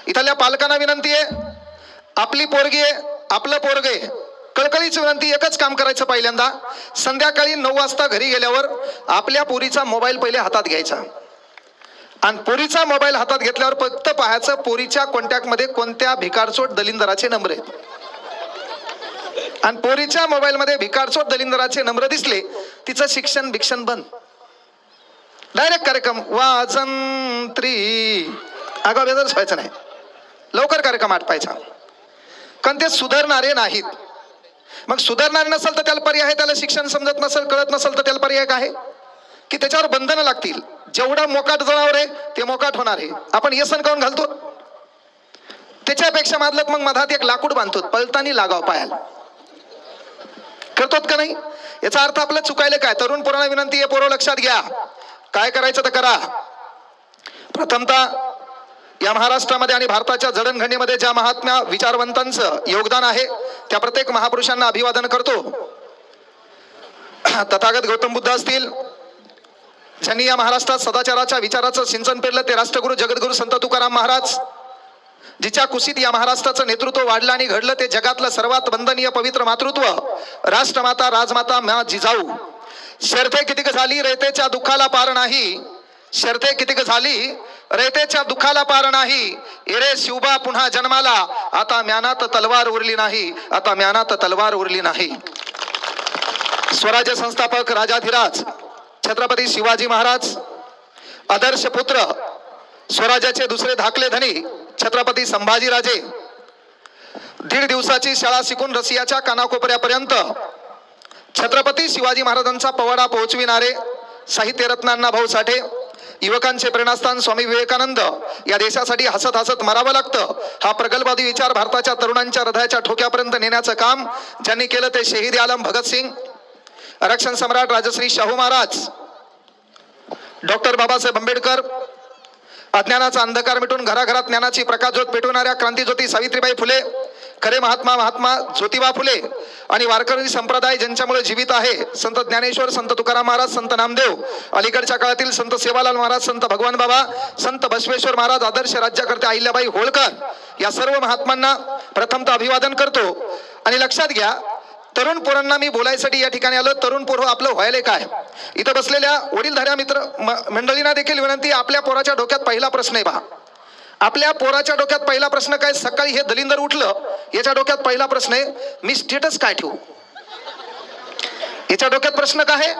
इथल्या पालकांना विनंती आहे, आपली पोरगी आहे, आपलं पोरग आहे, कळकळीची विनंती, एकच काम करायचं, पहिल्यांदा संध्याकाळी 9 वाजता घरी गेल्यावर आपल्या पोरीचा मोबाईल पहिले हातात घ्यायचा आणि पोरीचा मोबाईल हातात घेतल्यावर फक्त पाहायचं पोरीच्या कॉन्टॅक्टमध्ये कोणत्या भिकारचोट दलिंदराचे नंबर आहेत. आणि पोरीच्या मोबाईल मध्ये भिकारचोट दलिंदराचे नंबर दिसले, तिचं शिक्षण भिक्षण बंद. डायरेक्ट कार्यक्रम वाजंत्री, आगाव बेजारच व्हायचं नाही, लवकर कार्यक्रम आटपायचा. कारण ते सुधारणारे नाहीत. मग सुधारणारे नसेल तर त्याला पर्याय, त्याला शिक्षण समजत नसेल, कळत नसेल तर त्याला पर्याय काय की त्याच्यावर बंधनं लागतील. जेवढं मोकाट जनावर आहे ते मोकाट होणार आहे. आपण व्यसन काऊन घालतो? त्याच्यापेक्षा मादलत मग मधात एक लाकूड बांधतो, पळतानी लागाव पायाला, करतोत का नाही? याचा अर्थ आपलं चुकायला काय? तरुण पोरांना विनंती आहे, पोरं लक्षात घ्या, काय करायचं तर करा. प्रथमतः या महाराष्ट्रामध्ये आणि भारताच्या जडणघडणीमध्ये ज्या महात्म्या विचारवंतांचं योगदान आहे त्या प्रत्येक महापुरुषांना अभिवादन करतो. तथागत गौतम बुद्ध असतील, ज्यांनी या महाराष्ट्रात सदाचाराच्या विचाराचं सिंचन पेरलं, ते राष्ट्रगुरु जगद्गुरु संत तुकाराम महाराज, जिच्या कुशीत या महाराष्ट्राचं नेतृत्व वाढलं आणि घडलं, ते जगातलं सर्वात वंदनीय पवित्र मातृत्व राष्ट्रमाता राजमाता मा जिजाऊ. शर्ते कितीक झाली रयतेच्या दुःखाला पार नाही, शर्ते कितीक झाली रयतेच्या दुःखाला पार नाही, एरे शिवबा पुन्हा जन्माला, आता म्यानात तलवार उरली नाही, आता म्यानात तलवार उरली नाही. स्वराज्य संस्थापक राजाधिराज छत्रपती शिवाजी महाराज, आदर्श पुत्र स्वराज्याचे दुसरे धाकले धनी छत्रपती संभाजीराजे, 1.5 दिवसाची शाळा शिकून रशियाच्या कानाकोपऱ्यापर्यंत छत्रपती शिवाजी महाराजांचा पवाडा पोहोचविणारे साहित्यरत्न अण्णाभाऊ साठे, युवकांचे प्रेरणास्थान स्वामी विवेकानंद, या देशासाठी हसत हसत मरावं लागतं हा प्रगल्भवादी विचार भारताच्या तरुणांच्या हृदयाच्या ठोक्यापर्यंत नेण्याचं काम ज्यांनी केलं ते शहीद आलम भगतसिंग, आरक्षण सम्राट राजश्री शाहू महाराज, डॉक्टर बाबासाहेब आंबेडकर, अज्ञानाचा अंधकार मिटून घराघरात ज्ञानाची प्रकाशज्योत पेटवणाऱ्या क्रांतीज्योती सावित्रीबाई फुले, खरे महात्मा ज्योतिबा फुले आणि वारकरी संप्रदाय ज्यांच्यामुळे जीवित आहे, संत ज्ञानेश्वर, संत तुकाराम महाराज, संत नामदेव, अलीकडच्या काळातील संत सेवालाल महाराज, संत भगवान बाबा, संत बसवेश्वर महाराज, आदर्श राज्यकर्ते अहिल्याबाई होळकर, या सर्व महात्मांना प्रथमतः अभिवादन करतो. आणि लक्षात घ्या, तरुण पोरांना मी बोलायसाठी या ठिकाणी आलो. तरुण पोर आपलं व्हायला काय? इथं बसलेल्या वडीलधाऱ्या मित्र मंडळींना देखील विनंती, आपल्या पोराच्या डोक्यात पहिला प्रश्न आहे पहा. आपल्या पोराच्या डोक्यात पहिला प्रश्न काय? सकाळी हे दलिंदर उठलं, याच्या डोक्यात पहिला प्रश्न आहे, मी स्टेटस काय ठेवू? याच्या डोक्यात प्रश्न काय आहे?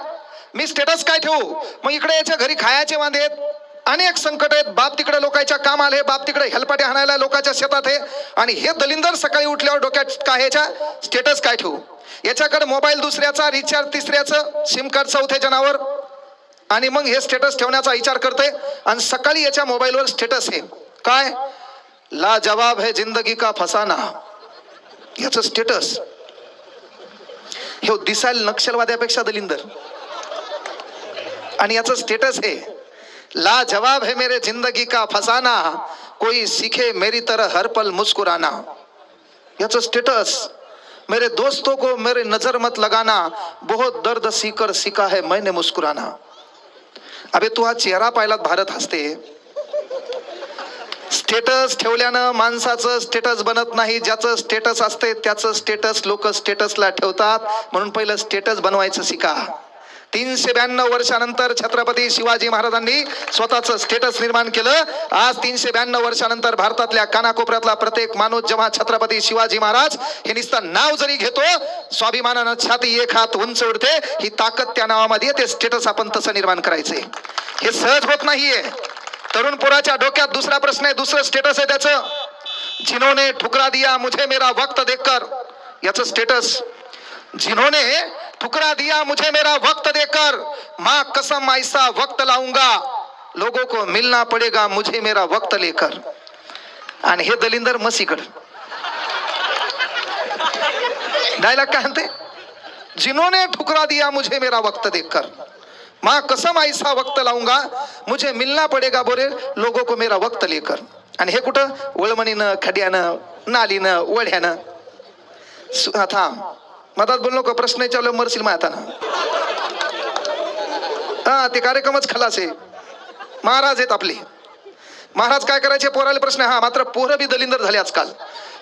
मी स्टेटस काय ठेवू? मग इकडे याच्या घरी खायचे वांदे आहेत, अनेक संकट आहेत, बाप तिकडे लोकांच्या काम आले, बाप तिकडे हेलपाटे हाणायला लोकांच्या शेतात आहे, आणि हे दलिंदर सकाळी उठल्यावर डोक्यात काय? याच्या स्टेटस काय ठेवू? याच्याकडे मोबाईल दुसऱ्याचा, रिचार्ज तिसऱ्याचं, सिम कार्ड चौथ्याच्या नावावर, आणि मग हे स्टेटस ठेवण्याचा विचार करते. आणि सकाळी याच्या मोबाईलवर स्टेटस आहे काय? लाजवाब है जिंदगी का फसाना, याचं स्टेटस. हे दिसायला नक्षलवाद्यापेक्षा दलिंदर, आणि याचं स्टेटस आहे लाजवाब है मेरे जिंदगी का फसाना, कोई सीखे मेरी तरह हर पल मुस्कुराना. याचं स्टेटस मेरे दोस्तों को मेरे नजर मत लगाना, बहुत दर्द सीकर सीखा है मैंने मुस्कुराना. अबे तू हा चेहरा पाहिलात भारत हसते. स्टेटस ठेवल्यानं माणसाचं स्टेटस बनत नाही, ज्याचं स्टेटस असते त्याचं स्टेटस लोक स्टेटसला ठेवतात. म्हणून पहिलं स्टेटस बनवायचं शिका. 392 वर्षानंतर छत्रपती शिवाजी महाराजांनी स्वतःचं स्टेटस निर्माण केलं. आज 392 वर्षानंतर भारतातल्या कानाकोपऱ्यातला प्रत्येक माणूस जेव्हा छत्रपती शिवाजी महाराज हे नुसतं नाव जरी घेतो, स्वाभिमानानं छाती एक हात उंच उडते. ही ताकद त्या नावामध्ये, ते स्टेटस आपण तसं निर्माण करायचंय. हे सहज होत नाहीये. तरुण पोराच्या डोक्यात दुसरा प्रश्न आहे, दुसरं स्टेटस आहे त्याचं, जिन्होंने ठुकरा दिया मुझे मेरा वक्त देखकर. याचं स्टेटस, जिन्होंने ठुकरा दिया मुझे मेरा वक्त देकर, माँ कसम ऐसा वक्त लाऊंगा, लोगों को मिलना पड़ेगा मुझे मेरा वक्त लेकर. आणि हे दलिंदर मसीकड डायलॉग काय म्हणते? जिन्होंने ठुकरा दिया मुझे मेरा वक्त देखकर, माँ कसम ऐसा वक्त लाऊंगा, मुझे मिलना पड़ेगा बोरे लोगों को मेरा वक्त लेकर. आणि हे कुठं? वळमणीनं, खड्यानं, नालीनं, वड्यानं. थांब, मधात बोललो का? प्रश्न चालू मरशील माताना. हा, ते कार्यक्रमच खलास आहे. महाराज आहेत आपले. महाराज काय करायचे पोराले प्रश्न. हा मात्र पोरं बी दलिंदर झाले आजकाल.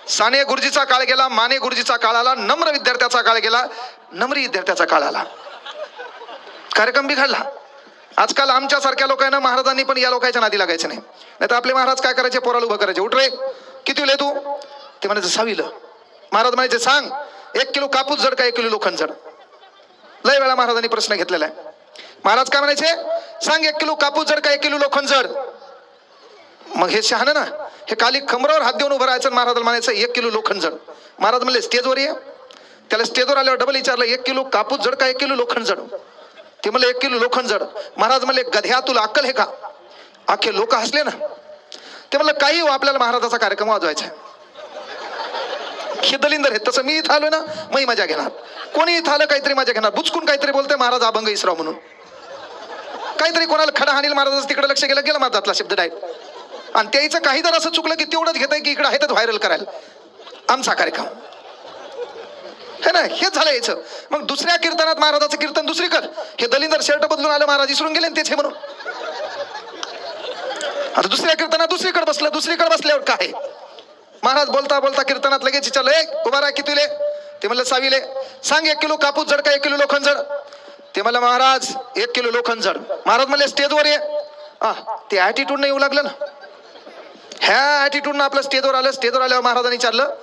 साने गुरुजीचा काळ गेला, माने गुरुजीचा काळ आला, नम्र विद्यार्थ्याचा काळ गेला, नम्र विद्यार्थ्याचा काळ आला. कार्यक्रम बिघडला. आजकाल आमच्या सारख्या लोकांना महाराजांनी पण या लोकांच्या नादी लागायचं नाही. नाही तर आपले महाराज काय करायचे, पोराला उभं करायचे. उठ रे, किती तू? ते म्हणायचं 6वीला. महाराज म्हणायचे सांग 1 किलो कापूस जड का 1 किलो लोखंड जड? लय वेळा महाराजांनी प्रश्न घेतलेला आहे. महाराज काय म्हणायचे, सांग 1 किलो कापूस जड का 1 किलो लोखंड जड? मग हे शहाणं ना, हे खाली कमरावर हात देऊन उभं राहायचं. महाराज म्हणायचं 1 किलो लोखंड जड. महाराज म्हणले स्टेजवर ये. त्याला स्टेजवर आल्यावर डबल विचारलं 1 किलो कापूस जड का 1 किलो लोखंड जड? ते म्हणले 1 किलो लोखंड जड. महाराज म्हणले गध्या तुला अक्कल आहे का? अख्खे लोक हसले ना. ते म्हणलं काही हो, आपल्याला महाराजाचा कार्यक्रम वाजवायचा आहे. हे दलिंदर आहेत. तसं मी इथं आलो ना, मी मजा घेणार. कोणी इथं आलं काहीतरी मजा घेणार. बुचकून काहीतरी बोलते महाराज अभंग इसराव म्हणून. काहीतरी कोणाला खडा हानील, महाराजाचं तिकडे लक्ष गेलं, गेला महाराजातला शब्द डायरेक्ट. आणि त्याचं काही जर असं चुकलं की तेवढंच घेत आहे की इकडे आहेतच व्हायरल करायला आमचा कार्यक्रम हे ना. हेच झालं याचं. मग दुसऱ्या कीर्तनात महाराजाचं कीर्तन दुसरीकडे, हे दलिंदर शर्ट बदलून आलं, महाराज इसरून गेले तेच हे म्हणून. आता दुसऱ्या कीर्तनात दुसरीकडे बसलं. दुसरीकडे बसल्यावर काय, महाराज बोलता बोलता कीर्तनात लगेच विचारलं, उभा राहा, कितीले? ते म्हणलं 6वीले. सांग 1 किलो कापूस जड का 1 किलो लोखंड जड? ते म्हणलं महाराज 1 किलो लोखंड जड. महाराज म्हणले स्टेजवर ये. ते ॲटिट्यूड नाही येऊ लागलं ना. ह्या ॲटिट्यूडनं आपलं स्टेजवर आलं. स्टेजवर आल्यावर महाराजांनी विचारलं,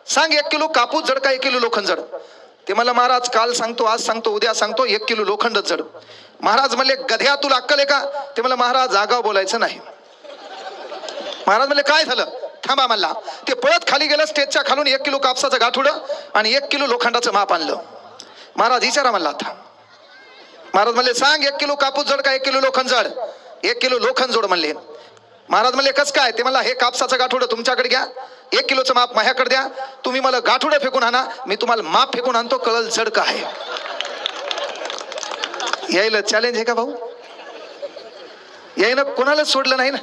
सांग 1 किलो कापूस जड का 1 किलो लोखंड जड? ते म्हणलं महाराज काल सांगतो, आज सांगतो, उद्या सांगतो, 1 किलो लोखंडच जड. महाराज म्हणले गध्या तुला अक्कल आहे का? ते म्हणलं महाराज जागाव बोलायचं नाही. महाराज म्हणले काय झालं? थांबा म्हणला. ते पळत खाली गेलं. स्टेजच्या खालून 1 किलो कापसाचं गाठुडं आणि 1 किलो लोखंडाचं माप आणलं. महाराज विचारा म्हणला आता. महाराज म्हणले सांग 1 किलो कापूस जड का 1 किलो लोखंड जड? 1 किलो लोखंड जोड म्हणले. महाराज म्हणले कस काय? ते मला हे कापसाचं गाठुडं तुमच्याकडे घ्या, 1 किलोचं माप माझ्याकडे द्या, तुम्ही मला गाठुडं फेकून आणा, मी तुम्हाला माप फेकून आणतो, कळल जड का आहे. यायला चॅलेंज आहे का भाऊ? यायनं कोणाला सोडलं नाही ना.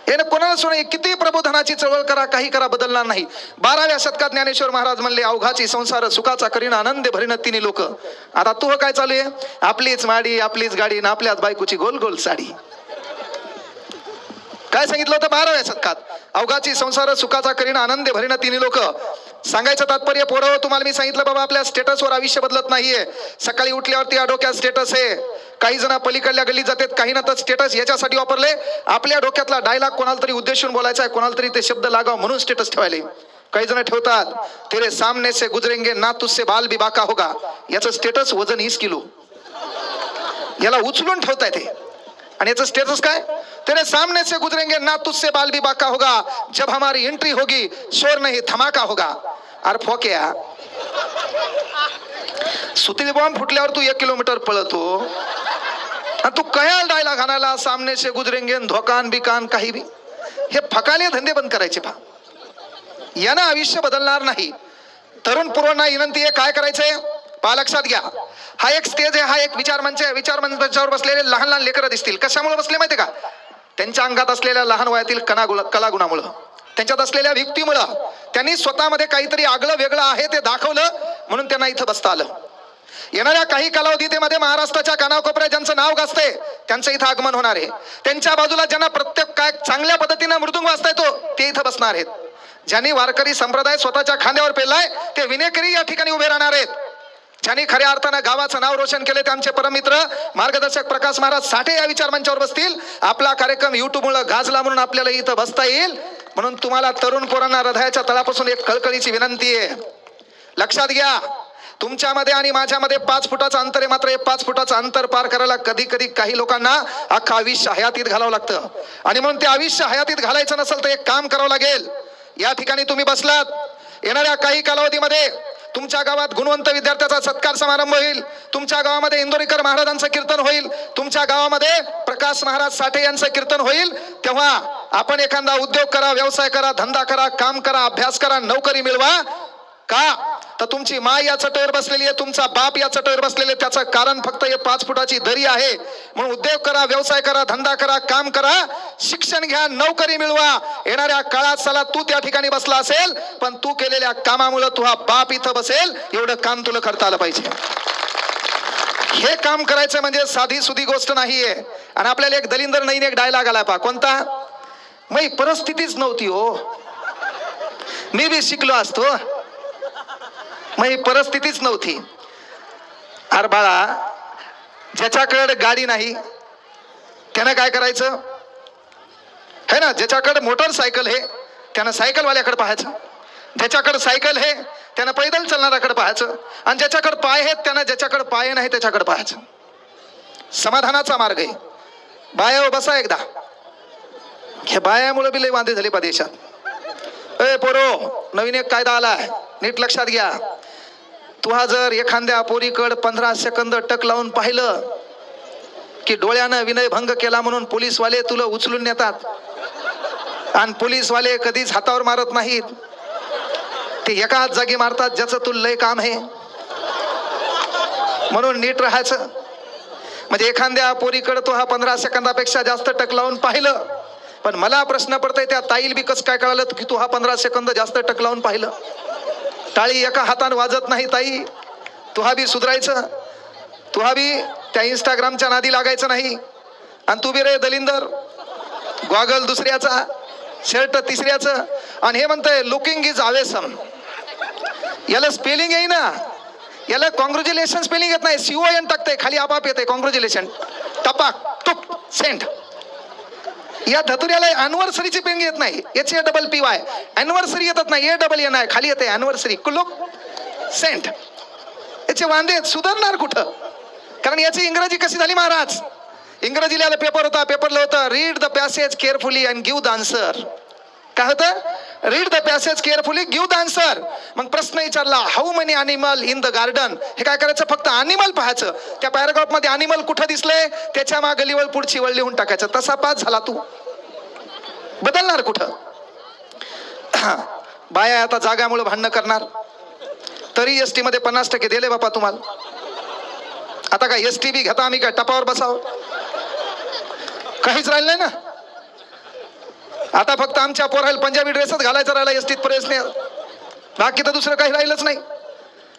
यानं कोणाला सोडलं. किती प्रबोधनाची चळवळ करा, काही करा, बदलणार नाही. 12व्या शतकात ज्ञानेश्वर महाराज म्हणले अवघाची संसार सुखाचा करीन आनंद भरीन तिन्ही लोक. आता तू काय चालू आहे? आपलीच माडी, आपलीच गाडी, ना आपल्याच बायकोची गोल गोल साडी. काय सांगितलं होतं 12व्या शतकात? अवघाची संसार सुखाचा करीन आनंद भरीन तिन्ही लोक. सांगायचं तात्पर्य पोरं, तुम्हाला मी सांगितलं बाबा आपल्या स्टेटसवर आयुष्य बदलत नाहीये. सकाळी उठल्यावरती या डोक्यात स्टेटस आहे. काही जण पलीकडल्या गल्लीत जातात, काही ना तर स्टेटस याच्यासाठी वापरले, आपल्या डोक्यातला डायलॉग कोणाला तरी उद्देशून बोलायचा आहे, कोणाला तरी ते शब्द लागाव म्हणून स्टेटस ठेवायले. काही जण ठेवतात तेरे सामने से गुजरेंगे ना तुझसे बाल भी बाका होगा. याचं स्टेटस वजन 20 किलो. याला उचलून ठेवताय ते. आणि याचं स्टेटस काय? तेरे सामने से गुजरेंगे ना तुझसे बाल भी बाका होगा, जब हमारी एंट्री होगी शोर नहीं धमाका होगा. अरे फोक्या, सुतळी बॉम्ब फुटल्यावर तू 1 किलोमीटर पळतो आणि तू कयाल डायलॉग आणायला सामने से गुजरेंगे, धोकान बिकान काही बी. हे फकाले धंदे बंद करायचे पहा. यानं आयुष्य बदलणार नाही. तरुण पुरवणा विनंती आहे, काय करायचंय पहा, लक्षात घ्या. हा एक स्टेज आहे, हा एक विचारमंच आहे. विचारमंचावर बसलेले लहान लहान लेकरं दिसतील. कशामुळे बसले माहिती का? त्यांच्या अंगात असलेल्या लहान वयातील कलागुणामुळं, त्यांच्यात असलेल्या व्यक्तीमुळं. त्यांनी स्वतःमध्ये काहीतरी आगळं वेगळं आहे ते दाखवलं, म्हणून त्यांना इथं बसता आलं. येणाऱ्या काही कालावधीमध्ये महाराष्ट्राच्या कानाकोपऱ्यात ज्यांचं नाव गाजतंय त्यांचं इथं आगमन होणार आहे. त्यांच्या बाजूला ज्यांना प्रत्येक काय चांगल्या पद्धतीनं मृदुंग वाजता येतो ते इथं बसणार आहेत. ज्यांनी वारकरी संप्रदाय स्वतःच्या खांद्यावर पेरलाय ते विनेकरी या ठिकाणी उभे राहणार आहेत. ज्यांनी खऱ्या अर्थानं गावाचं नाव रोशन केले ते आमचे परममित्र मार्गदर्शक प्रकाश महाराज साठे या विचारमंचावर बसतील. आपला कार्यक्रम युट्यूब मुळे गाजला म्हणून आपल्याला इथं बसता येईल. म्हणून तुम्हाला तरुण पोरांना हृदयाच्या तळापासून एक कळकळीची विनंती आहे. लक्षात घ्या, तुमच्यामध्ये आणि माझ्यामध्ये 5 फुटाचं अंतर आहे. मात्र हे 5 फुटाचं अंतर पार करायला कधी कधी काही लोकांना अख्खं आयुष्य हयातीत घालावं लागतं. आणि म्हणून ते आयुष्य हयातीत घालायचं नसेल तर एक काम करावं लागेल. या ठिकाणी तुम्ही बसलात, येणाऱ्या काही कालावधीमध्ये तुमच्या गावात गुणवंत विद्यार्थ्याचा सत्कार समारंभ होईल. तुमच्या गावामध्ये इंदोरीकर महाराजांचं कीर्तन होईल. तुमच्या गावामध्ये प्रकाश महाराज साठे यांचं कीर्तन होईल. तेव्हा आपण एखादा उद्योग करा, व्यवसाय करा, धंदा करा, काम करा, अभ्यास करा, नोकरी मिळवा. का तर तुमची माय या चटईवर बसलेली आहे, तुमचा बाप या चटईवर बसलेले. त्याचं कारण फक्त हे 5 फुटाची दरी आहे. म्हणून उद्योग करा, व्यवसाय करा, धंदा करा, काम करा, शिक्षण घ्या, नोकरी मिळवा. येणाऱ्या काळात साला तू त्या ठिकाणी बसला असेल, पण तू केलेल्या कामामुळे तुझा बाप इथं बसेल. एवढं काम तुला करता आलं पाहिजे. हे काम करायचं म्हणजे साधी सुधी गोष्ट नाहीये. आणि आपल्याला एक दलिंदर नईन एक डायलॉग आला पहा, कोणता? मी परिस्थितीच नव्हती हो, मी बी शिकलो असतो, मी परिस्थितीच नव्हती. अरे बाळा, ज्याच्याकडे गाडी नाही त्यानं काय करायचं है ना? ज्याच्याकडे मोटरसायकल आहे त्यानं सायकलवाल्याकडे पाहायचं, ज्याच्याकडे सायकल आहे त्यानं पैदल चालणाऱ्याकडे पाहायचं, आणि ज्याच्याकडे पाय आहेत त्यानं ज्याच्याकडे पाय नाही त्याच्याकडे पाहायचं. समाधानाचा मार्ग आहे. बाया बसा एकदा. हे बायामुळे बी लय वांदे झाले देशात. ए पोरो, नवीन एक कायदा आलाय, नीट लक्षात घ्या. तुहा जर एखाद्या पोरीकड 15 सेकंद टक लावून पाहिलं की डोळ्यानं विनयभंग केला म्हणून पोलीसवाले तुला उचलून नेतात. आणि पोलीसवाले कधीच हातावर मारत नाहीत, ते एकाच जागी मारतात ज्याचं तुला लय काम आहे. म्हणून नीट राहायचं. म्हणजे एखाद्या पोरीकडे तो हा 15 सेकंदापेक्षा जास्त टक लावून पाहिलं, पण मला प्रश्न पडतोय त्या ताईल बी कसं काय कळालं की तू हा 15 सेकंद जास्त टक लावून पाहिलं? टाळी एका हाताने वाजत नाही ताई. तुहा बी सुधरायचं, तुहा बी त्या इंस्टाग्रामच्या नादी लागायचं नाही. आणि तू बी रे दलिंदर, गॉगल दुसऱ्याचा, शर्ट तिसऱ्याचं, आणि हे म्हणतंय लुकिंग इज अवेसम. याला स्पेलिंग आहे ना, याला कॉंग्रॅच्युलेशन स्पेलिंग येत नाही, CON टाकतंय खाली, आपाप येते कॉंग्रॅच्युलेशन, टपाक टुक सेंट. या धतुऱ्याला अॅनिव्हर्सरीची पेंग येत नाही, HAPPY अॅनिव्हर्सरी येतच नाही, ANN आहे खाली येते अॅनिव्हर्सरी, कुलुक सेंट. याचे वांदे सुधारणार कुठं? कारण याची इंग्रजी कशी झाली महाराज? इंग्रजी लिहायला पेपर होता, पेपरला होतं read the passage carefully and give the answer. काय होतं? Read the passage carefully give the answer. मग प्रश्न विचारला how many animal in the garden. हे काय करायचं? फक्त अॅनिमल पाहायचं. त्या पॅराग्राफ मध्ये अॅनिमल कुठं दिसलंय त्याच्या मागे लिवळ पुढची वळ लिहून टाकायचं. तसा पास झाला तू. बदलणार कुठं? बाया आता जागामुळे भांडणं करणार, तरी ST मध्ये 50% दिले बापा तुम्हाला. आता काय ST बी घेता आम्ही काय टपावर बसाव? काहीच राहिलं नाही ना. आता फक्त आमच्या पोराला पंजाबी ड्रेसच घालायचा राहिला STत प्रवेश नाही, बाकी तर दुसरं काही राहिलंच नाही.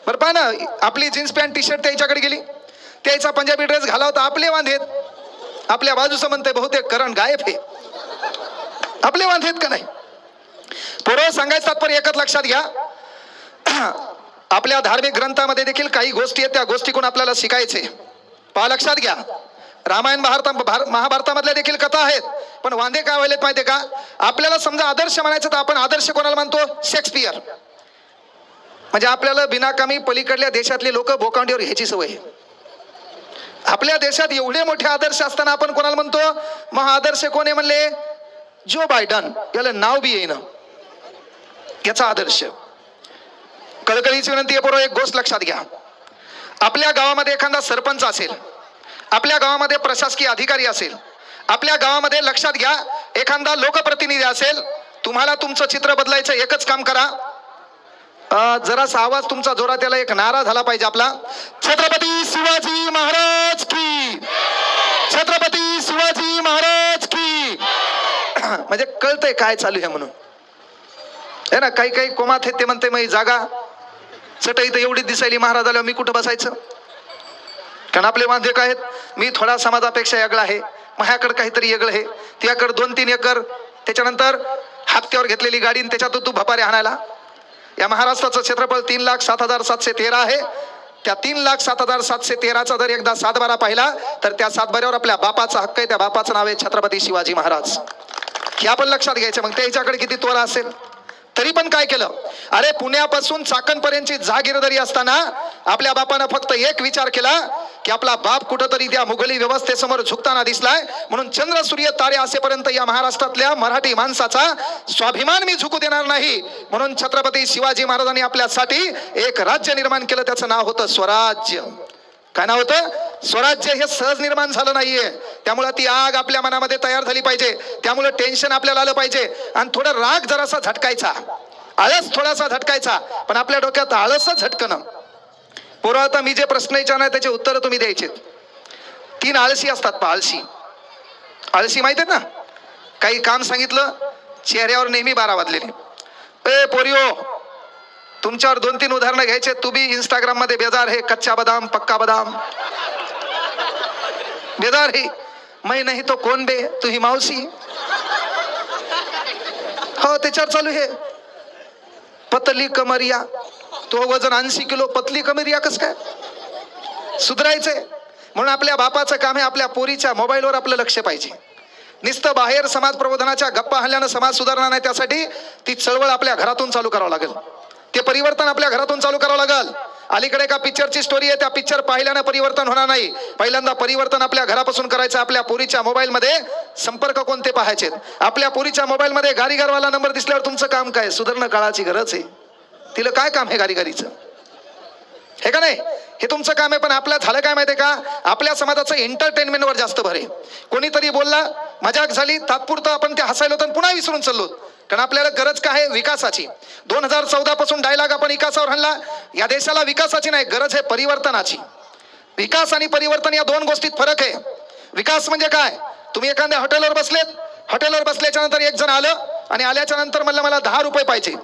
बरं पहा ना, आपली जीन्स पॅन्ट टी शर्ट त्याच्याकडे गेली, त्याचा पंजाबी ड्रेस घालावता आपले वांधेत. आपल्या बाजूचं म्हणते बहुतेक करण गायब आहे. आपले वांधेत का नाही? पोरं सांगायचं तात्पर्य एकच लक्षात घ्या, आपल्या धार्मिक ग्रंथामध्ये देखील काही गोष्टी आहेत, त्या गोष्टीकडून आपल्याला शिकायचे. पहा लक्षात घ्या, रामायण महाभारतामधल्या देखील कथा आहेत. पण वांदे काय व्हायलेत माहितीये का? आपल्याला समजा आदर्श म्हणायचं तर आपण आदर्श कोणाला मानतो? शेक्सपियर. म्हणजे आपल्याला बिनाकामी पलीकडल्या देशातले लोक बोकांडीवर ह्याची सवय आहे. आपल्या देशात एवढे मोठे आदर्श असताना आपण कोणाला म्हणतो? महाआदर्श कोण आहे म्हणले? Joe Biden. याला नाव बी येईना, याचा आदर्श. कळकळीची विनंती आहे पोरं, एक गोष्ट लक्षात घ्या. आपल्या गावामध्ये एखादा सरपंच असेल, आपल्या गावामध्ये प्रशासकीय अधिकारी असेल, आपल्या गावामध्ये लक्षात घ्या एखादा लोकप्रतिनिधी असेल, तुम्हाला तुमचं चित्र बदलायचं एकच काम करा. जरासा आवाज तुमचा जोरात, त्याला एक नारा झाला पाहिजे आपला, छत्रपती शिवाजी महाराज की, छत्रपती शिवाजी महाराज की. म्हणजे कळतंय काय चालू आहे म्हणून, है ना? काही काही कोमात आहेत ते म्हणते मग जागा चटई तर एवढी दिसायली महाराज आल्यावर मी कुठं बसायचं? कारण आपले वांधे काय आहेत? मी थोडा समाजापेक्षा वेगळा आहे, माझ्याकडे काहीतरी वेगळं आहे, त्याकडे 2-3 एकर, त्याच्यानंतर हप्त्यावर घेतलेली गाडी, त्याच्यात तू भपारे हाणायला. या महाराष्ट्राचं क्षेत्रफळ 3,07,713 आहे. त्या 3,07,713चा जर एकदा 7/12 पाहिला तर त्या 7/12वर आपल्या बापाचा हक्क आहे. त्या बापाचं नाव आहे छत्रपती शिवाजी महाराज. हे आपण लक्षात घ्यायचं. मग त्याच्याकडे किती तोरा असेल तरी पण काय केलं? अरे पुण्यापासून चाकणपर्यंतची जहागीरदारी असताना आपल्या बापानं फक्त एक विचार केला की आपला बाप कुठंतरी त्या मुघली व्यवस्थेसमोर झुकताना दिसलाय, म्हणून चंद्र सूर्य तारे असेपर्यंत या महाराष्ट्रातल्या मराठी माणसाचा स्वाभिमान मी झुकू देणार नाही. म्हणून छत्रपती शिवाजी महाराजांनी आपल्यासाठी एक राज्य निर्माण केलं, त्याचं नाव होतं स्वराज्य. काय नाव होतं? स्वराज्य. हे सहज निर्माण झालं नाहीये, त्यामुळे ती आग आपल्या मनामध्ये तयार झाली पाहिजे. त्यामुळे टेन्शन आपल्याला आलं पाहिजे आणि थोडं राग जरासा झटकायचा, आळस थोडासा झटकायचा. पण आपल्या डोक्यात आळसच झटकणं. पोरं आता मी जे प्रश्न विचारणार त्याचे उत्तर तुम्ही द्यायचे. 3 आळशी असतात. आळशी आळशी माहित आहेत ना? काही काम सांगितलं चेहऱ्यावर नेहमी 12 वाजलेले. ए पोरियो, तुमच्यावर 2-3 उदाहरणं घ्यायचे. तू बी इंस्टाग्राम मध्ये बेजार आहे, कच्चा बदाम पक्का बदाम. बेदार ही मैं नहीं तो कोण बे, तू ही मावशी. हो त्याच्यावर चालू हे पतली कमरिया, तो वजन 80 किलो, पतली कमरिया कस काय सुधारायचंय. म्हणून आपल्या बापाचं काम आहे आपल्या पोरीच्या मोबाईलवर आपलं लक्ष पाहिजे. नुसतं बाहेर समाज प्रबोधनाच्या गप्पा हल्ल्यानं समाज सुधारणार नाही. त्यासाठी ती चळवळ आपल्या घरातून चालू करावं लागेल. ते परिवर्तन आपल्या घरातून चालू करावं लागेल. अलीकडे एका पिक्चरची स्टोरी आहे, त्या पिक्चर पाहिल्यानं परिवर्तन होणार नाही. पहिल्यांदा परिवर्तन आपल्या घरापासून करायचं. आपल्या पोरीच्या मोबाईलमध्ये संपर्क कोणते पाहायचे. आपल्या पोरीच्या मोबाईलमध्ये गारीगारवाला नंबर दिसल्यावर तुमचं काम काय. सुधारणा काळाची गरज आहे. तिला काय काम आहे गारीगारीचं, हे का नाही, हे तुमचं काम आहे. पण आपलं झालं काय माहितीये का, आपल्या समाजाचं एंटरटेनमेंटवर जास्त भर आहे. कोणीतरी बोलला, मजाक झाली, तात्पुरतं आपण ते हसायलो तर पुन्हा विसरून चाललो. कारण आपल्याला गरज काय आहे विकासाची. 2014 पासून डायलॉग आपण विकासावर आणला. या देशाला विकासाची नाही, गरज आहे परिवर्तनाची. विकास आणि परिवर्तन या दोन गोष्टीत फरक आहे. विकास म्हणजे काय, तुम्ही एखाद्या हॉटेलवर बसलेत, हॉटेलवर बसल्याच्या नंतर एक जण आलं आणि आल्याच्या नंतर म्हणलं मला 10 रुपये पाहिजे.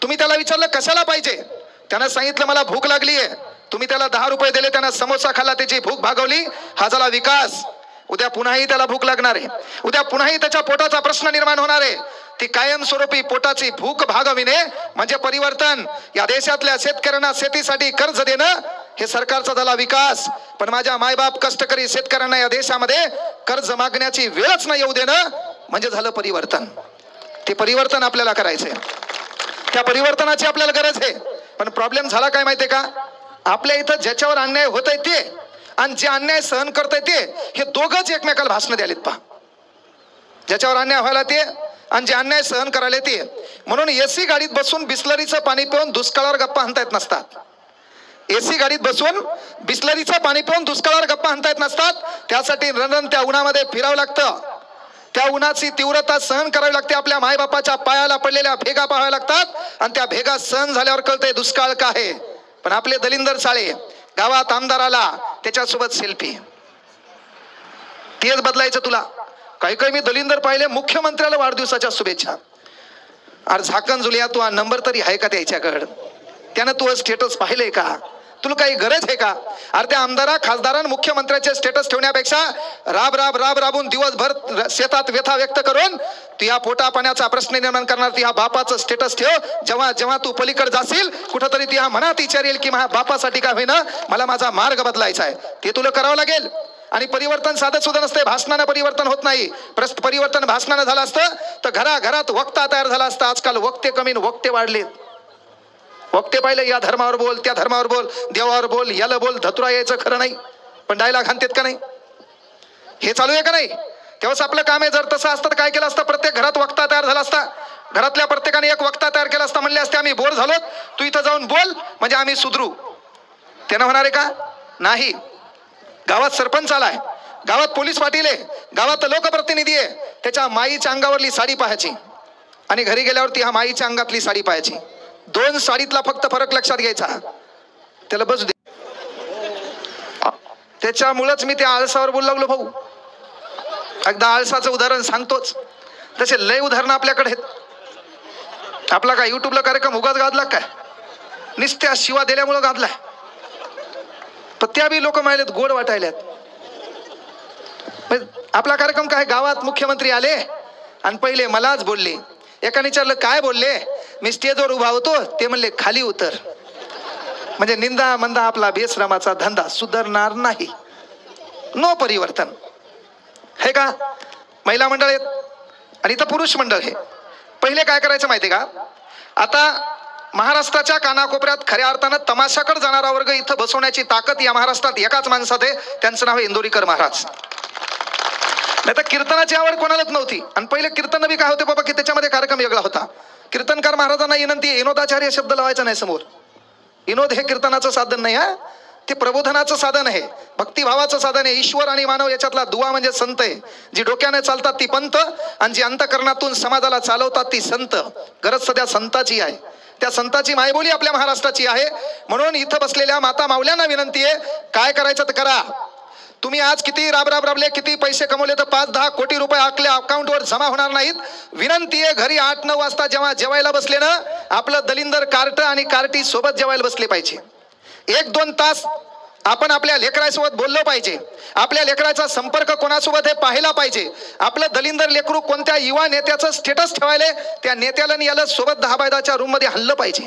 तुम्ही त्याला विचारलं कशाला पाहिजे, त्यानं सांगितलं मला भूक लागली आहे. तुम्ही त्याला 10 रुपये दिले, त्यानं समोसा खाल्ला, त्याची भूक भागवली. हा झाला विकास. उद्या पुन्हाही त्याला भूक लागणार आहे. उद्या पुन्हाही त्याच्या पोटाचा प्रश्न निर्माण होणार आहे. ती कायमस्वरूपी पोटाची भूक भागविणे म्हणजे परिवर्तन. या देशातल्या शेतकऱ्यांना शेतीसाठी कर्ज देणं हे सरकारचा झाला विकास. पण माझ्या मायबाप कष्टकरी शेतकऱ्यांना या देशामध्ये कर्ज मागण्याची वेळच नाही येऊ देणं म्हणजे झालं परिवर्तन. ते परिवर्तन आपल्याला करायचंय. त्या परिवर्तनाची आपल्याला गरज आहे. पण प्रॉब्लेम झाला काय माहितीये का, आपल्या इथं ज्याच्यावर अन्याय होतंय ते आणि जे अन्याय सहन करतंय ते, हे दोघंच एकमेकाला भाषण द्यालेत पहा. ज्याच्यावर अन्याय व्हायला ते आणि जे अन्याय सहन करायला ते. म्हणून एसी गाडीत बसून बिस्लरीचं पाणी पिऊन दुष्काळावर गप्पा हाणता येत नसतात. एसी गाडीत बसून बिस्लरीचं पाणी पिऊन दुष्काळावर गप्पा हाणता येत नसतात. त्यासाठी रणरण त्या उन्हामध्ये फिरावं लागतं. त्या उन्हाची तीव्रता सहन करावी लागते. आपल्या मायबापाच्या पायाला पडलेल्या भेगा पाहाव्या लागतात आणि त्या भेगा सहन झाल्यावर कळतंय दुष्काळ का आहे. पण आपले दलिंदर साळे गावात आमदार आला त्याच्यासोबत सेल्फी, तेच बदलायचं तुला. काही काही मी दलिंदर पाहिले मुख्यमंत्र्याला वाढदिवसाच्या शुभेच्छा. अरे झाकण जुलिया, तू हा नंबर तरी आहे का त्याच्याकडं, त्यानं तू स्टेटस पाहिलंय का, तुला काही गरज आहे का. अरे त्या आमदारा खासदारांना मुख्यमंत्र्याचे स्टेटस ठेवण्यापेक्षा राबून दिवसभर शेतात व्यथा व्यक्त करून तू या पोटा पाण्याचा प्रश्न निर्माण करणार ती ह्या बापाचं स्टेटस ठेव. जेव्हा जेव्हा तू पलीकडे जाशील कुठंतरी ती ह्या मनात विचारेल की माझ्या बापासाठी काय होईना मला माझा मार्ग बदलायचा आहे. ते तुला करावं लागेल. आणि परिवर्तन साधं सुद्धा नसते, भाषणानं परिवर्तन होत नाही. परिवर्तन भाषणानं झालं असतं तर घराघरात वक्ता तयार झाला असता. आजकाल वक्ते कमी वक्ते वाढलेत. वक्ते पाहिलं, या धर्मावर बोल, त्या धर्मावर बोल, देवावर बोल, याला बोल, धतुरा यायचं खरं नाही पण डायलॉग हाणतेत का नाही, हे चालू आहे का नाही. तेव्हाच आपलं काम आहे. जर तसं असतं तर काय केलं असतं, प्रत्येक घरात वक्ता तयार झाला असता. घरातल्या प्रत्येकाने एक वक्ता तयार केला असता. म्हणले असते आम्ही बोर झालो, तू इथं जाऊन बोल म्हणजे आम्ही सुधरू. त्यानं होणार आहे का, नाही. गावात सरपंच आलाय, गावात पोलीस पाटील आहे, गावात लोकप्रतिनिधी आहे, त्याच्या माईच्या अंगावरली साडी पाहायची आणि घरी गेल्यावरती ह्या माईच्या अंगातली साडी पाहायची. 2 साडीतला फक्त फरक लक्षात घ्यायचा, त्याला बस दे. त्याच्यामुळेच मी त्या आळसावर बोलू लागलो भाऊ. एकदा आळसाचं उदाहरण सांगतोच, तसे लय उदाहरणं आपल्याकडे आहेत. आपला काय युट्यूबला कार्यक्रम उगाच गाजला काय, निस्त्या शिवा दिल्यामुळं गाजलाय. पण त्या बी लोक माहिलेत गोड वाटायल्यात. आपला कार्यक्रम काय, गावात मुख्यमंत्री आले आणि पहिले मलाच बोलले. एकाने विचारलं काय बोलले, मी स्टेजवर उभा होतो, ते म्हणले खाली उतर. म्हणजे निंदा मंदा आपला बेश्रमाचा धंदा सुधारणार नाही. नो परिवर्तन हे का. महिला मंडळ आहेत आणि इथं पुरुष मंडळ आहे. पहिले काय करायचं माहितीये का, आता महाराष्ट्राच्या कानाकोपऱ्यात खऱ्या अर्थानं तमाशाकडे जाणारा वर्ग इथं बसवण्याची ताकद या महाराष्ट्रात एकाच माणसात आहे. त्यांचं नाव आहे इंदोरीकर महाराज. नाही तर कीर्तनाची आवड कोणालाच नव्हती. आणि पहिले कीर्तन बी काय होते बाबा की त्याच्यामध्ये कार्यक्रम वेगळा होता. कीर्तनकार महाराजांना विनंती, विनोदाचार्य शब्द लावायचा नाही समोर. विनोद हे कीर्तनाचं साधन नाही, हा ते प्रबोधनाचं साधन आहे, भक्तिभावाचं साधन आहे. ईश्वर आणि मानव याच्यातला दुवा म्हणजे संत आहे. जी डोक्याने चालतात ती पंत आणि जी अंतकरणातून समाजाला चालवतात ती संत. गरज सध्या संताची आहे. त्या संताची मायबोली आपल्या महाराष्ट्राची आहे. म्हणून इथं बसलेल्या माता माऊल्यांना विनंती आहे, काय करायचं तर करा. तुम्ही आज किती राबले, किती पैसे कमवले तर 5-10 कोटी रुपये आपल्या अकाउंटवर जमा होणार नाहीत. विनंती आहे, घरी 8-9 वाजता जेव्हा जेवायला बसले ना, आपलं दलिंदर कार्ट आणि कार्टी सोबत जेवायला बसले पाहिजे. 1-2 तास आपण आपल्या लेकरासोबत बोललो पाहिजे, आपल्या लेकराचा संपर्क कोणासोबत हे पाहायला पाहिजे. आपलं दलिंदर लेकरू कोणत्या युवा नेत्याचं स्टेटस ठेवायले त्या नेत्याला आणि याला सोबत 10x10 रूम मध्ये हल्लं पाहिजे.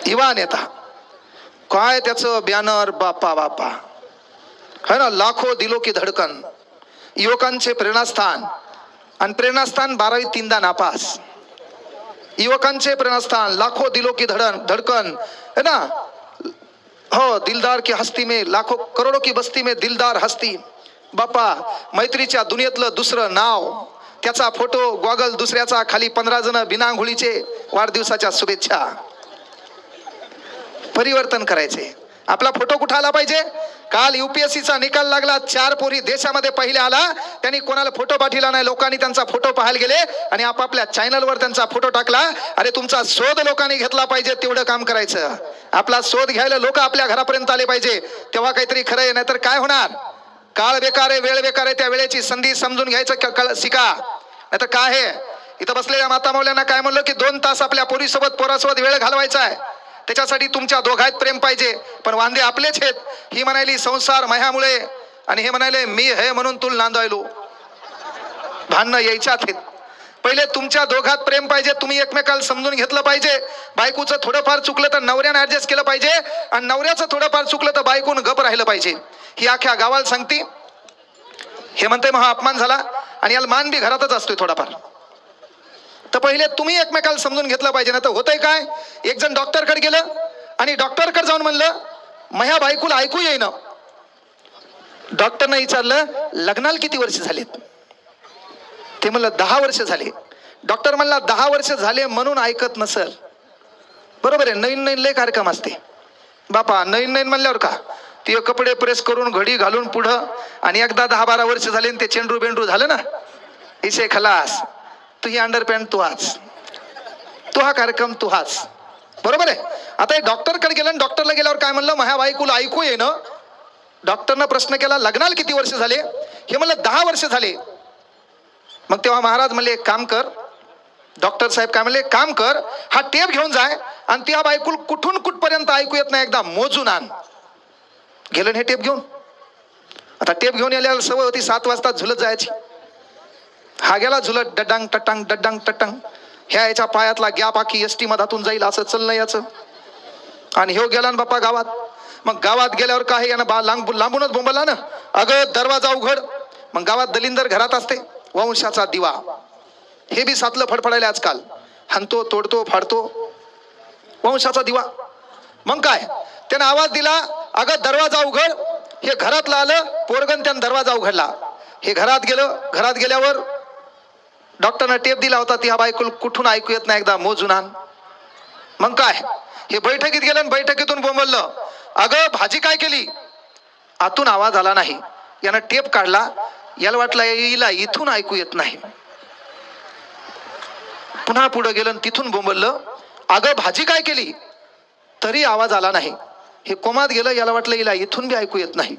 युवा नेता काय त्याचं बॅनर, बापा बापा है ना, लाखो दिलो की धडकन, युवकांचे प्रेरणास्थान. आणि प्रेरणास्थान 12वी 3दा नापास. युवकांचे प्रेरणास्थान, लाखो दिलो की धडकन है ना, हो दिलदार की हस्ती में लाखो करोडो की बस्ती में दिलदार हस्ती. बापा मैत्रीच्या दुनियेतलं दुसरं नाव, त्याचा फोटो गॉगल दुसऱ्याचा, खाली 15 जण बिनांघोळीचे वाढदिवसाच्या शुभेच्छा. परिवर्तन करायचे. आपला फोटो कुठं आला पाहिजे. काल UPSCचा निकाल लागला, 4 पोरी देशामध्ये पहिले आला, त्यांनी कोणाला फोटो पाठवला नाही. लोकांनी त्यांचा फोटो पाहायला गेले आणि आपापल्या चॅनलवर त्यांचा फोटो टाकला. अरे तुमचा शोध लोकांनी घेतला पाहिजे, तेवढं काम करायचं. आपला शोध घ्यायला लोक आपल्या घरापर्यंत आले पाहिजे, तेव्हा काहीतरी खरं आहे. नाहीतर काय होणार. काळ बेकार आहे, वेळ बेकार आहे. त्या वेळेची संधी समजून घ्यायचं शिका. नाहीतर काय आहे, इथं बसलेल्या माता मौल्यांना काय म्हणलं की 2 तास आपल्या पोरीसोबत पोरासोबत वेळ घालवायचा आहे. त्याच्यासाठी तुमच्या दोघात प्रेम पाहिजे. पण वांदे आपलेच आहेत. ही म्हणाली संसार मायामुळे आणि हे म्हणाले मी हे म्हणून तुला नांदायलो. भांडणं यायच्यात आहेत. पहिले तुमच्या दोघात प्रेम पाहिजे, तुम्ही एकमेकाला समजून घेतलं पाहिजे. बायकोचं थोडंफार चुकलं तर नवऱ्यानं ऍडजस्ट केलं पाहिजे आणि नवऱ्याचं थोडंफार चुकलं तर बायकोन गप राहिलं पाहिजे. ही अख्ख्या गावाला सांगती. हे म्हणते महा अपमान झाला आणि याला मान बी घरातच असतोय थोडाफार. तर पहिले तुम्ही एकमेकाला समजून घेतलं पाहिजे. ना तर होतंय काय, एक जण डॉक्टरकडे गेलं आणि डॉक्टरकडे जाऊन म्हणलं माझ्या बायकोला ऐकू येईना. डॉक्टरनं विचारलं लग्नाला किती वर्ष झालेत. ते म्हणलं 10 वर्ष झाले. डॉक्टर म्हणला 10 वर्ष झाले म्हणून ऐकत नसल. बरोबर आहे, नवीन नवीन लय कार्यक्रम असते बापा. नवीन नवीन म्हणल्यावर का ते कपडे प्रेस करून घडी घालून पुढं आणि एकदा 10-12 वर्ष झाले ते चेंडू बेंडू झालं ना, इसे खलास. तू ही अंडरपॅन्ट तू हाच, तू हा कार्यक्रम तू हाच. बरोबर आहे. आता हे डॉक्टरकडे गेलं आणि डॉक्टरला गेल्यावर काय म्हणलं माझ्या बायकोला ऐकू ये ना. डॉक्टरनं प्रश्न केला लग्नाला किती वर्ष झाले. हे म्हणलं 10 वर्ष झाले. मग तेव्हा महाराज म्हणले एक काम कर. डॉक्टर साहेब काय म्हणले काम कर, हा टेप घेऊन जाय आणि त्या बायकोला कुठून कुठपर्यंत ऐकू येत नाही एकदा मोजून आण. गेलं हे टेप घेऊन. आता टेप घेऊन आल्यावर सवय होती 7 वाजता झुलत जायची. हा गेला झुलत डडांग टटांग डडांग टटांग. ह्या याच्या पायातला गॅप आखी ST मधातून जाईल असं चाललं याचं. आणि ह्यो गेला ना बाप्पा गावात. मग गावात गेल्यावर काय यानं लांबूनच बोंबला ना, अगं दरवाजा उघड. मग गावात दलिंदर घरात असते. वंशाचा दिवा हे बी सातलं फडफडायला आजकाल. हाणतो तोडतो फाडतो वंशाचा दिवा. मग काय त्यानं आवाज दिला अगं दरवाजा उघड. हे घरातलं आलं पोरगन, त्यानं दरवाजा उघडला. हे घरात गेलं. घरात गेल्यावर डॉक्टरनं टेप दिला होता, ती हा बायकोला कुठून ऐकू येत नाही एकदा मोजून आण. मग काय हे बैठकीत गेलं आणि बैठकीतून बोंबललं अगं भाजी काय केली. आतून आवाज आला नाही. यानं टेप काढला. याला वाटलं हिला इथून ऐकू येत नाही. पुन्हा पुढे गेलं तिथून बोंबललं अगं भाजी काय केली. तरी आवाज आला नाही. हे कोमात गेलं. याला वाटलं हिला इथून बी ऐकू येत नाही.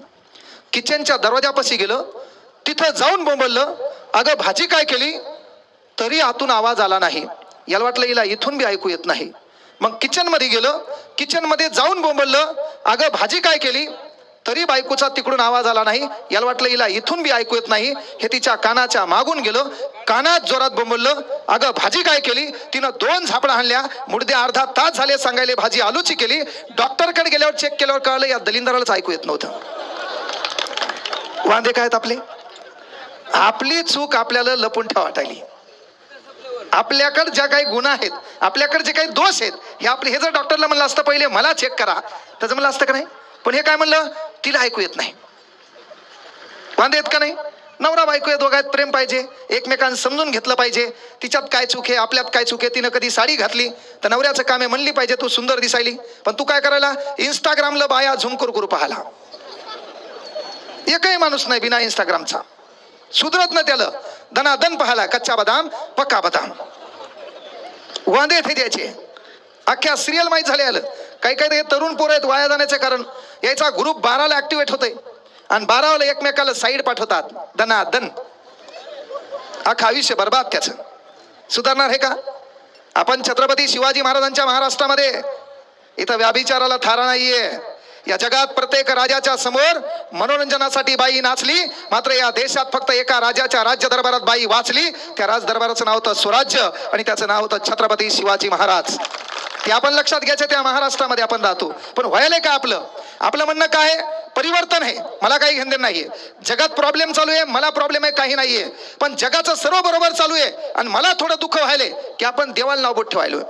किचनच्या दरवाजापाशी गेलं. तिथं जाऊन बोंबललं अगं भाजी काय केली. तरी आतून आवाज आला नाही. याला वाटलं हिला इथून बी ऐकू येत नाही. मग किचन मध्ये गेलं. किचन मध्ये जाऊन बोंबललं अगं भाजी काय केली. तरी बायकोचा तिकडून आवाज आला नाही. याला वाटलं हिला इथून बी ऐकू येत नाही. हे तिच्या कानाच्या मागून गेलं. कानात जोरात बोंबललं अगं भाजी काय केली. तिनं 2 झापडा हाणल्या. मुडदे अर्धा तास झाले सांगायले भाजी आलूची केली. डॉक्टरकडे गेल्यावर चेक केल्यावर कळलं या दलिंदरालाच ऐकू येत नव्हतं. वांदे काय आपले. आपली चूक आपल्याला लपून ठेवाटायली. आपल्याकडे ज्या काही गुन्हा आहेत, आपल्याकडे जे काही दोष आहेत, हे आपले हे जर डॉक्टरला म्हणलं असतं पहिले मला चेक करा त्याचं म्हणलं असतं का नाही. पण हे काय म्हणलं तिला ऐकू येत नाही. वांदे आहेत का नाही. नवरा बायको या दोघात प्रेम पाहिजे. एकमेकांना समजून घेतलं पाहिजे. तिच्यात काय चूक आहे, आपल्यात काय चूक आहे. तिनं कधी साडी घातली तर नवऱ्याचं काम आहे म्हणली पाहिजे तू सुंदर दिसायली. पण तू काय करायला इंस्टाग्रामला बाया झूम करू पाहायला. एकही माणूस नाही बिना इंस्टाग्रामचा. सुधरत ना त्याला. दनादन पाहायला कच्चा बदाम पक्का बदाम. वांदे थे द्यायचे. अख्ख्या सिरियल माहीत झाले आलं. काही काही तरुण पोरं आहेत वाया जाण्याचे कारण याचा ग्रुप 12ला ऍक्टिव्हेट होतोय आणि 12वाला एकमेकाला साईड पाठवतात. दनादन अख्खा आयुष्य बरबाद त्याचं. सुधारणार आहे का. आपण छत्रपती शिवाजी महाराजांच्या महाराष्ट्रामध्ये इथं व्याभिचाराला थारा नाहीये. या जगात प्रत्येक राजाच्या समोर मनोरंजनासाठी बाई नाचली, मात्र या देशात फक्त एका राजाच्या राज्य दरबारात बाई वाचली. त्या राज दरबाराचं नाव होतं स्वराज्य आणि त्याचं नाव होतं छत्रपती शिवाजी महाराज. ते आपण लक्षात घ्यायचं. त्या महाराष्ट्रामध्ये आपण राहतो. पण व्हायला काय आपलं म्हणणं काय? परिवर्तन आहे, मला काही घेणं नाहीये. जगात प्रॉब्लेम चालू आहे, मला प्रॉब्लेम आहे काही नाहीये. पण जगाचं सर्व बरोबर चालू आहे आणि मला थोडं दुःख व्हायलंय की आपण देवाला नाव बोट ठेवायलोय.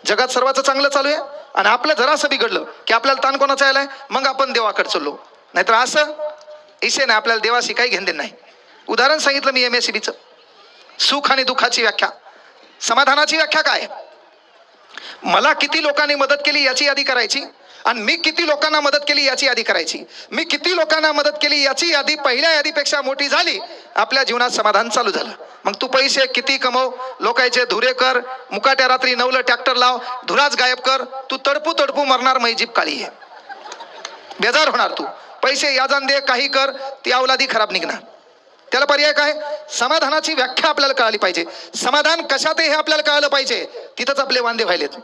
जगात सर्वांचं चांगलं चालू आहे आणि आपलं जरासं बिघडलं की आपल्याला ताण कोणाचा यायलाय, मग आपण देवाकडे चाललो. नाहीतर असं इशे नाही, आपल्याला देवाशी काही घेणं नाही. उदाहरण सांगितलं मी MSCBचं. सुख आणि दुःखाची व्याख्या, समाधानाची व्याख्या काय? मला किती लोकांनी मदत केली याची यादी करायची आणि मी किती लोकांना मदत केली याची यादी करायची. मी किती लोकांना मदत केली याची यादी पहिल्या यादीपेक्षा मोठी झाली, आपल्या जीवनात समाधान चालू झालं. मग तू पैसे किती कमव, लोकांचे धुरे कर, मुकाट्या रात्री 9ला ट्रॅक्टर लाव, धुराच गायब कर, तू तडपू मरणार. मैजीब काळी आहे, बेजार होणार तू. पैसे याजान दे, काही कर, ती अवलादी खराब निघणार. त्याला पर्याय काय? समाधानाची व्याख्या आपल्याला कळाली पाहिजे. समाधान कशात हे आपल्याला कळालं पाहिजे. तिथंच आपले वांदे व्हायलेत.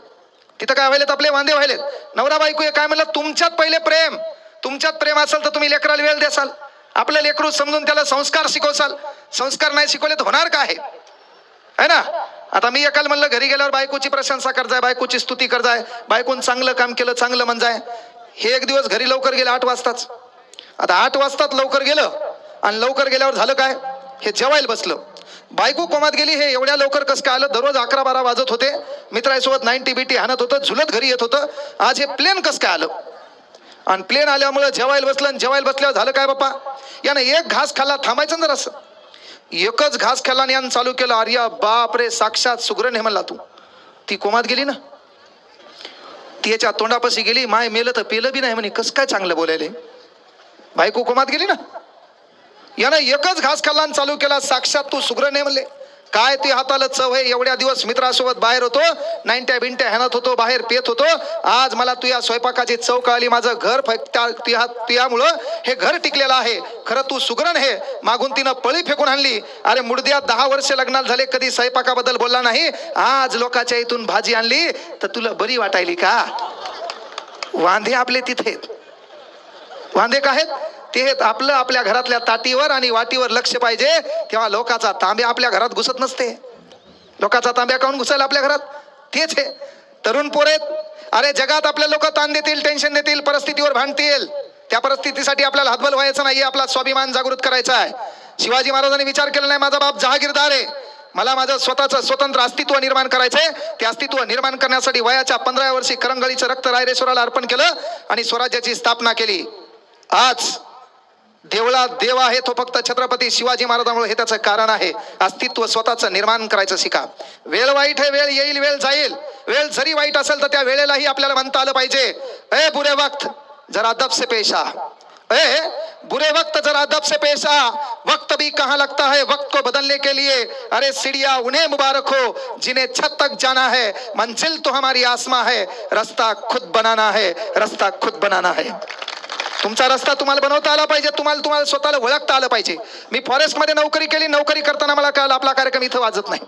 तिथं काय व्हायलेत? आपले वांदे व्हायलेत. नवरा बायको काय म्हणलं? तुमच्यात पहिले प्रेम. तुमच्यात प्रेम असेल तर तुम्ही लेकराला वेळ द्याल. आपलं लेकरू समजून त्याला संस्कार शिकवसाल. संस्कार नाही शिकवले तर होणार काय आहे ना? आता मी एकाला म्हणलं घरी गेल्यावर बायकोची प्रशंसा करजाय, बायकोची स्तुती करजाय, बायकोन चांगलं काम केलं, चांगलं म्हणजाय. हे एक दिवस घरी लवकर गेलं 8 वाजताच. आता 8 वाजताच लवकर गेलं आणि लवकर गेल्यावर झालं काय? हे जेवायला बसलं. बायको कोमात गेली. हे एवढ्या लवकर कसं काय आलं? दररोज 11-12 वाजत होते, मित्रांसोबत 90-BT हाणत होतं, झुलत घरी येत होतं. आज हे प्लेन कसं काय आलं? आणि प्लेन आल्यामुळे जेवायला बसलं आणि जेवायला बसल्यावर झालं काय बाप्पा? यानं एक घास खाल्ला, थांबायचं ना जरासं. एकच घास खाल्ला आणि यानं चालू केलं, अरे बाप रे, साक्षात सुगरण हे म्हणला तू. ती कोमात गेली ना, ती याच्या तोंडापाशी गेली. माय मेलं तर पेलं बी नाही म्हणे. कसं काय चांगलं बोलायले? बायको कोमात गेली ना, यानं एकच घास खाल्ला आणि चालू केला, साक्षात तू सुगरण हे म्हणले. काय ते हाताला चव आहे. एवढ्या दिवस मित्रासोबत बाहेर होतो, 90-BT हाणत होतो, बाहेर पेत होतो. आज मला तुझ्या स्वयंपाकाची चव कळाली. माझं घर तुझ्यामुळं हे घर टिकलेलं आहे. खरं तू सुगरण हे. मागून तिनं पळी फेकून आणली. अरे मुडद्या 10 वर्ष लग्नाला झाले, कधी स्वयंपाकाबद्दल बोलला नाही. आज लोकांच्या इथून भाजी आणली तर तुला बरी वाटायली का? वांदे आपले तिथे. वांदे काय आहेत? ते आपलं आपल्या घरातल्या ताटीवर आणि वाटीवर लक्ष पाहिजे. तेव्हा लोकाचा तांब्या आपल्या घरात घुसत नसते. लोकाचा तांब्या काऊन घुसायला आपल्या घरात? तेच आहे. तरुण पोरेत, अरे जगात आपल्या लोक ताण देतील, टेन्शन देतील, परिस्थितीवर भांडतील. त्या परिस्थितीसाठी आपल्याला हातबल व्हायचं नाहीये. आपला स्वाभिमान जागृत करायचा आहे. शिवाजी महाराजांनी विचार केला नाही, माझा बाप जहागीरदार आहे, मला माझं स्वतःचं स्वतंत्र अस्तित्व निर्माण करायचंय. ते अस्तित्व निर्माण करण्यासाठी वयाच्या 15व्या वर्षी करंगळीचं रक्त रायरेश्वराला अर्पण केलं आणि स्वराज्याची स्थापना केली. आज देवळात देव आहे तो फक्त छत्रपती शिवाजी महाराजांमुळे. हे त्याचं कारण आहे. अस्तित्व स्वतःचं निर्माण करायचं शिका. वेळ वाईट आहे, वेळ येईल, वेळ जाईल. वेळ जरी वाईट असेल तर त्या वेळेलाही आपल्याला म्हणता आलं पाहिजे, ए बुरे वक्त जरा अदब से पेश आ. ए बुरे वक्त जरा अदब से पेश आ. वक्त भी कहाँ लगता है वक्त को बदलने के लिए. अरे सीढ़ियां उन्हें मुबारक हो जिन्हें छत तक जाना है. मंजिल तो हमारी आसमां है. रास्ता खुद बनाना है, रास्ता खुद बनाना है. तुमचा रस्ता तुम्हाला बनवता आला पाहिजे. तुम्हाला स्वतःला ओळखता आलं पाहिजे. मी फॉरेस्टमध्ये नोकरी केली. नोकरी करताना मला कळलं आपला कार्यक्रम इथं वाजत नाही.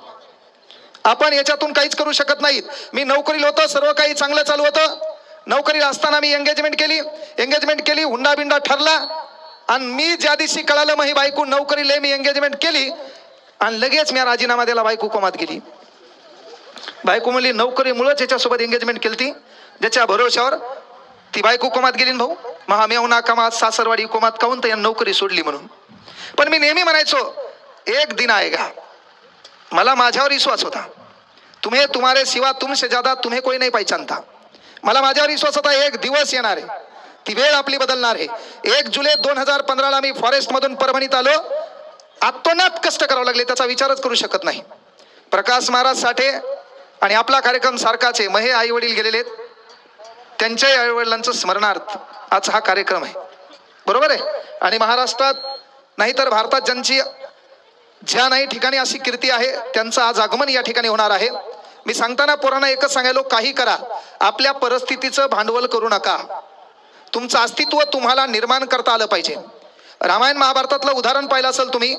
आपण याच्यातून काहीच करू शकत नाहीत. मी नोकरीला होतो, सर्व काही चांगलं चालू होतं. नोकरीला असताना मी एंगेजमेंट केली, हुंडा बिंडा ठरला आणि मी ज्या दिवशी कळालं मग ही बायको नोकरीला, मी एंगेजमेंट केली आणि लगेच मी राजीनामा दिला. बायको कोमात गेली. बायको म्हणली नोकरीमुळेच याच्यासोबत एंगेजमेंट केली, ज्याच्या भरोशावर ती बायको कोमात गेली. भाऊ महा मेवना कमात सासरवाडी कोमात काऊन तर नोकरी सोडली म्हणून. पण मी नेहमी म्हणायचो एक दिन आएगा. मला माझ्यावर विश्वास होता. तुम्हें तुम्हारे सिवा तुमसे ज्यादा तुम्हें कोई नहीं पहचानता. मला माझ्यावर विश्वास होता एक दिवस येणार आहे, ती वेळ आपली बदलणार आहे. 1 जुलै 2015ला मी फॉरेस्ट मधून परभणीत आलो. आत्मनात कष्ट करावं लागले, त्याचा विचारच करू शकत नाही. प्रकाश महाराज साठे आणि आपला कार्यक्रम सारखाच आहे. महे आई वडील गेलेले, त्यांच्याही आई वडिलांचं स्मरणार्थ आज हा कार्यक्रम आहे. बरोबर आहे. आणि महाराष्ट्रात नाही तर भारतात ज्या नाही ठिकाणी अशी कीर्ती आहे त्यांचं आज आगमन या ठिकाणी होणार आहे. मी सांगताना पोरांना एकच सांगायलो, काही करा, आपल्या परिस्थितीचं भांडवल करू नका. तुमचं अस्तित्व तुम्हाला निर्माण करता आलं पाहिजे. रामायण महाभारतातलं उदाहरण पाहिलं असेल तुम्ही.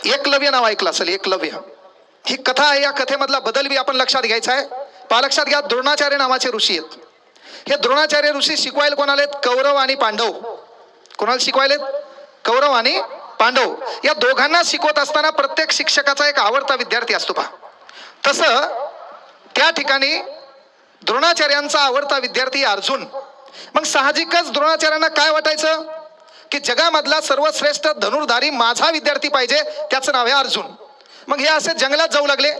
एकलव्य नाव ऐकलं असेल. एकलव्य ही कथा आहे. या कथेमधला बदल बी आपण लक्षात घ्यायचा आहे. लक्षात घ्या, द्रोणाचार्य नावाचे ऋषी आहेत. हे द्रोणाचार्य ऋषी शिकवायला कोणाला आहेत? कौरव आणि पांडव. कोणाला शिकवायलेत? कौरव आणि पांडव. या दोघांना शिकवत असताना प्रत्येक शिक्षकाचा एक आवडता विद्यार्थी असतो पहा. तसं त्या ठिकाणी द्रोणाचार्यांचा आवडता विद्यार्थी अर्जुन. मग साहजिकच द्रोणाचार्यांना काय वाटायचं की जगामधला सर्वश्रेष्ठ धनुर्धारी माझा विद्यार्थी पाहिजे, त्याचं नाव आहे अर्जुन. मग हे असे जंगलात जाऊ लागले.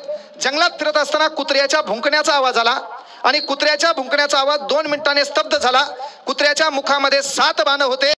जंगलात फिरत असताना कुत्र्याच्या भुंकण्याचा आवाज आला आणि कुत्र्याच्या भुंकण्याचा आवाज 2 मिनिटांनी स्तब्ध झाला. कुत्र्याच्या मुखामध्ये 7 बाण होते.